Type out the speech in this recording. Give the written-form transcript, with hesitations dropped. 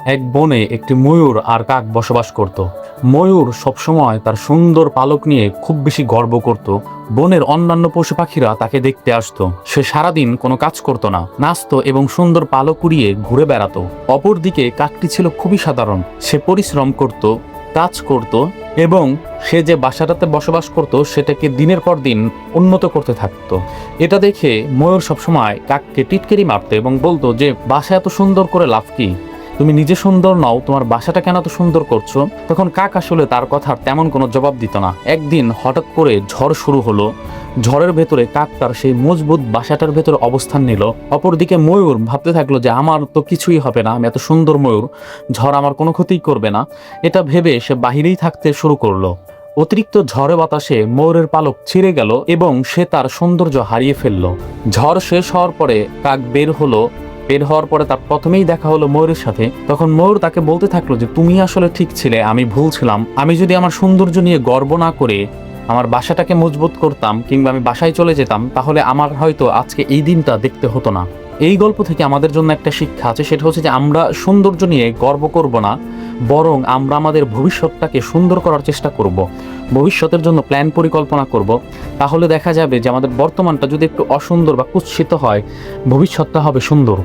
এক বনে একটি ময়ূর আর কাক বসবাস করত। ময়ূর সবসময় তার সুন্দর পালক নিয়ে খুব বেশি গর্ব করত। বনের অন্যান্য পশু পাখিরা তাকে দেখতে আসতো। সে সারাদিন কোনো কাজ করত না, নাচতো এবং সুন্দর পালক উড়িয়ে ঘুরে বেড়াতো। অপরদিকে কাকটি ছিল খুবই সাধারণ। সে পরিশ্রম করত, কাজ করত এবং সে যে বাসাটাতে বসবাস করত সেটাকে দিনের পর দিন উন্নত করতে থাকতো। এটা দেখে ময়ূর সবসময় কাককে টিটকারি মারতো এবং বলতো যে বাসা এত সুন্দর করে লাভ কি, তুমি নিজে সুন্দর নও, তোমার বাসাটা কেন এত সুন্দর করছো? তখন কাক আসলে তার কথার তেমন কোনো জবাব দিত না। একদিন হঠাৎ করে ঝড় শুরু হলো। ঝড়ের ভেতরে কাক তার সেই মজবুত বাসাটার ভেতরে অবস্থান নিল। অপরদিকে ময়ূর ভাবতে থাকলো যে আমার তো কিছুই হবে না, আমি এত সুন্দর ময়ূর, ঝড় আমার কোনো ক্ষতিই করবে না। এটা ভেবে সে বাহিরেই থাকতে শুরু করলো। অতিরিক্ত ঝড়ে বাতাসে ময়ূরের পালক ছিঁড়ে গেল এবং সে তার সৌন্দর্য হারিয়ে ফেলল। ঝড় শেষ হওয়ার পরে কাক বের হওয়ার পরে তার প্রথমেই দেখা হলো ময়ূরের সাথে। তখন ময়ূর তাকে বলতে থাকলো যে তুমি আসলে ঠিক ছিলে, আমি ভুল ছিলাম। আমি যদি আমার সৌন্দর্য নিয়ে গর্ব না করে আমার বাসাটাকে মজবুত করতাম কিংবা আমি বাসায় চলে যেতাম, তাহলে আমার হয়তো আজকে এই দিনটা দেখতে হতো না। এই গল্প থেকে আমাদের জন্য একটা শিক্ষা আছে, সেটা হচ্ছে যে আমরা সৌন্দর্য নিয়ে গর্ব করব না, বরং আমরা আমাদের ভবিষ্যৎটাকে সুন্দর করার চেষ্টা করব, ভবিষ্যতের জন্য প্ল্যান পরিকল্পনা করব। তাহলে দেখা যাবে যে আমাদের বর্তমানটা যদি একটু অসুন্দর বা কুৎসিত হয়, ভবিষ্যৎটা হবে সুন্দর।